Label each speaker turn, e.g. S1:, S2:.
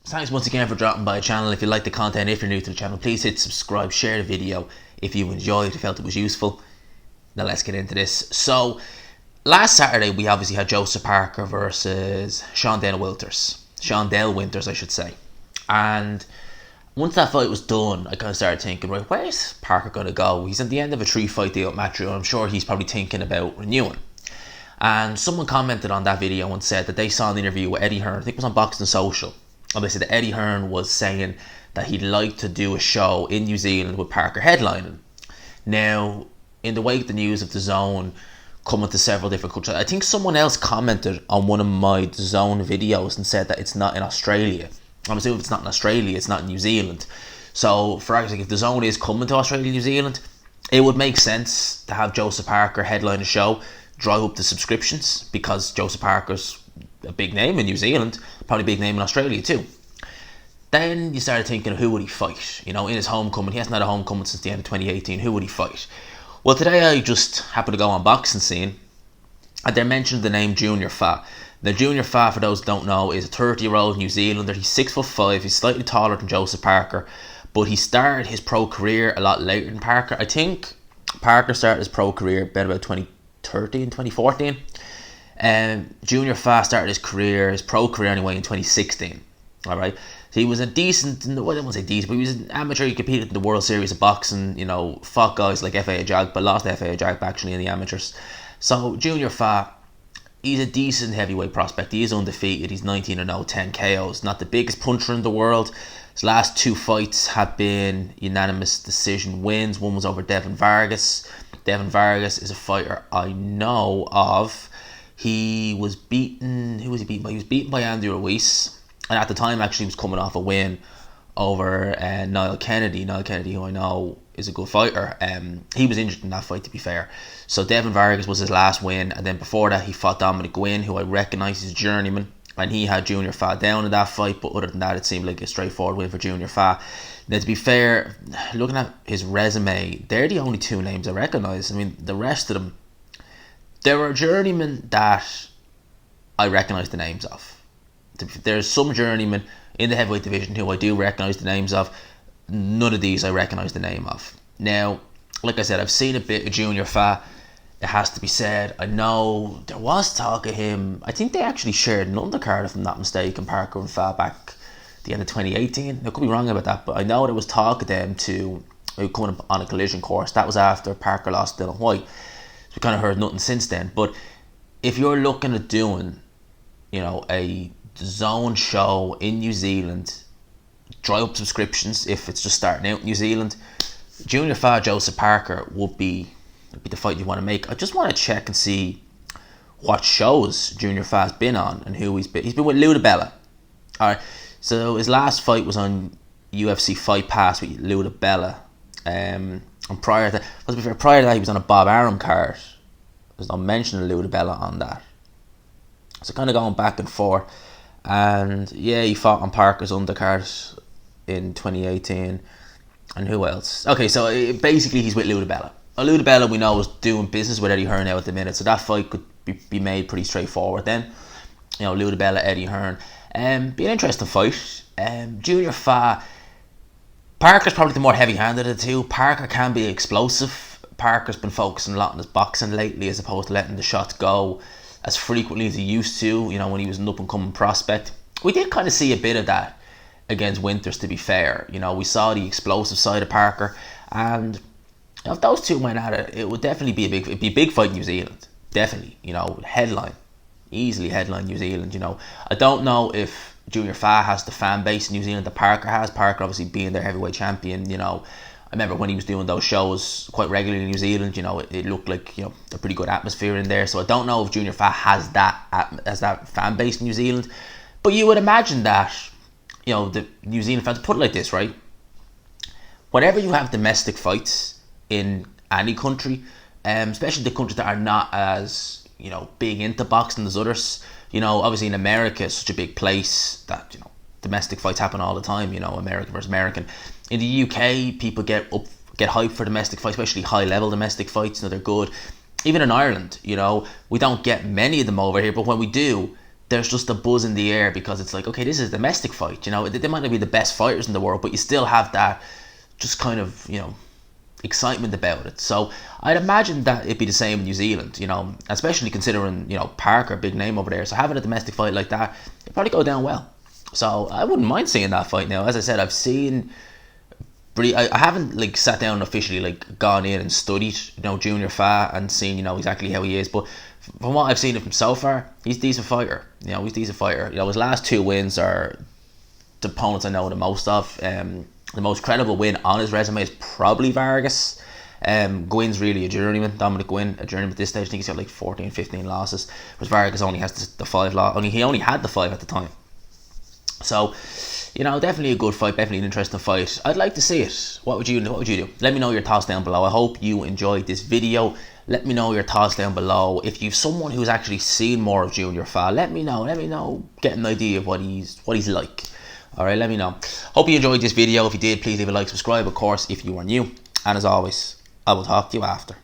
S1: Thanks once again for dropping by the channel. If you like the content, if you're new to the channel, please hit subscribe, share the video if you enjoyed, if you felt it was useful. Now let's get into this. So, last Saturday we obviously had Joseph Parker versus Shondell Winters, I should say. And once that fight was done, I kind of started thinking, right, where's Parker going to go? He's at the end of a 3-fight deal at Matchroom. I'm sure he's probably thinking about renewing. And someone commented on that video and said that they saw an interview with Eddie Hearn, I think it was on Boxing Social, and they said that Eddie Hearn was saying that he'd like to do a show in New Zealand with Parker headlining. Now, in the wake of the news of DAZN coming to several different countries, I think someone else commented on one of my DAZN videos and said that it's not in Australia. I'm assuming if it's not in Australia, it's not in New Zealand. So, for argument's sake, if DAZN is coming to Australia and New Zealand, it would make sense to have Joseph Parker headline a show, drive up the subscriptions, because Joseph Parker's a big name in New Zealand, probably a big name in Australia too. Then you started thinking, who would he fight? You know, in his homecoming, he hasn't had a homecoming since the end of 2018, who would he fight? Well, today I just happened to go on Boxing Scene, and they mentioned the name Junior Fa. Now, Junior Fa, for those who don't know, is a 30-year-old New Zealander. He's 6'5", he's slightly taller than Joseph Parker, but he started his pro career a lot later than Parker. I think Parker started his pro career about 2013, 2014. Junior Fa started his pro career anyway, in 2016. Alright, so he was a decent, well, I don't want to say decent, but he was an amateur. He competed in the World Series of Boxing, you know, fought guys like F.A. Ajagba, but lost F.A. Ajagba actually in the amateurs. So Junior Fa, he's a decent heavyweight prospect. He is undefeated. He's 19-0, 10 KOs. Not the biggest puncher in the world. His last 2 fights have been unanimous decision wins. One was over Devin Vargas. Devin Vargas is a fighter I know of. He was beaten. Who was he beaten by? He was beaten by Andy Ruiz, and at the time actually he was coming off a win over Niall Kennedy. Niall Kennedy, who I know is a good fighter. He was injured in that fight, to be fair. So Devin Vargas was his last win, and then before that he fought Dominic Gwynn, who I recognise as a journeyman, and he had Junior Fa down in that fight. But other than that, it seemed like a straightforward win for Junior Fa. Now, to be fair, looking at his resume, they're the only 2 names I recognise. I mean, the rest of them, there are journeymen that I recognise the names of. There's some journeymen in the heavyweight division who I do recognise the names of. None of these I recognise the name of. Now, like I said, I've seen a bit of Junior Fa. It has to be said. I know there was talk of him. I think they actually shared an undercard, if I'm not mistaken, Parker and Fa back at the end of 2018. I could be wrong about that, but I know there was talk of them to coming up on a collision course. That was after Parker lost Dylan White. So we kind of heard nothing since then. But if you're looking at doing, you know, a zone show in New Zealand, dry up subscriptions if it's just starting out in New Zealand, Junior Fa, Joseph Parker would be the fight you want to make. I just want to check and see what shows Junior Fa's been on and who he's been. He's been with Ludabella. Alright, so his last fight was on UFC Fight Pass with Ludabella. And prior to that, he was on a Bob Arum card. There's no mention of Ludabella on that. So kind of going back and forth. And yeah, he fought on Parker's undercard in 2018. And who else? Okay, so basically he's with Ludabella. Ludabella, we know, is doing business with Eddie Hearn now at the minute, so that fight could be made pretty straightforward then. You know, Ludabella, Eddie Hearn. Be an interesting fight. Junior Fa, Parker's probably the more heavy-handed of the two. Parker can be explosive. Parker's been focusing a lot on his boxing lately, as opposed to letting the shots go as frequently as he used to, you know, when he was an up-and-coming prospect. We did kind of see a bit of that against Winters, to be fair. You know, we saw the explosive side of Parker, and if those two went at it, it would definitely be a big fight in New Zealand. Definitely, you know, easily headline New Zealand. You know, I don't know if Junior Fa has the fan base in New Zealand that Parker has. Parker obviously being their heavyweight champion. You know, I remember when he was doing those shows quite regularly in New Zealand. You know, it looked like, you know, a pretty good atmosphere in there. So I don't know if Junior Fa has that fan base in New Zealand, but you would imagine that, you know, the New Zealand fans, put it like this, right? Whenever you have domestic fights in any country, especially the countries that are not as, you know, big into boxing as others. You know, obviously in America, it's such a big place that, you know, domestic fights happen all the time. You know, American versus American. In the UK, people get hyped for domestic fights, especially high level domestic fights. You know, they're good. Even in Ireland, you know, we don't get many of them over here, but when we do, there's just a buzz in the air because it's like, okay, this is a domestic fight. You know, they might not be the best fighters in the world, but you still have that just kind of, you know, excitement about it. So I'd imagine that it'd be the same in New Zealand, you know, especially considering, you know, Parker, big name over there. So having a domestic fight like that, it'd probably go down well. So I wouldn't mind seeing that fight now. As I said, I've seen, I haven't like sat down and officially like gone in and studied, you know, Junior Fa and seen, you know, exactly how he is. But from what I've seen of him so far, he's a decent fighter. You know, he's a decent fighter. You know, his last 2 wins are the opponents I know the most of. The most credible win on his resume is probably Vargas. Gwyn's really a journeyman. Dominic Gwyn, a journeyman at this stage. I think he's got like 14, 15 losses. Whereas Vargas only has the 5 losses. He only had the 5 at the time. So, you know, definitely a good fight, definitely an interesting fight. I'd like to see it. What would you do? Let me know your thoughts down below. I hope you enjoyed this video. Let me know your thoughts down below. If you've someone who's actually seen more of Junior Fa, let me know. Get an idea of what he's like. Alright, let me know. Hope you enjoyed this video. If you did, please leave a like, subscribe, of course, if you are new. And as always, I will talk to you after.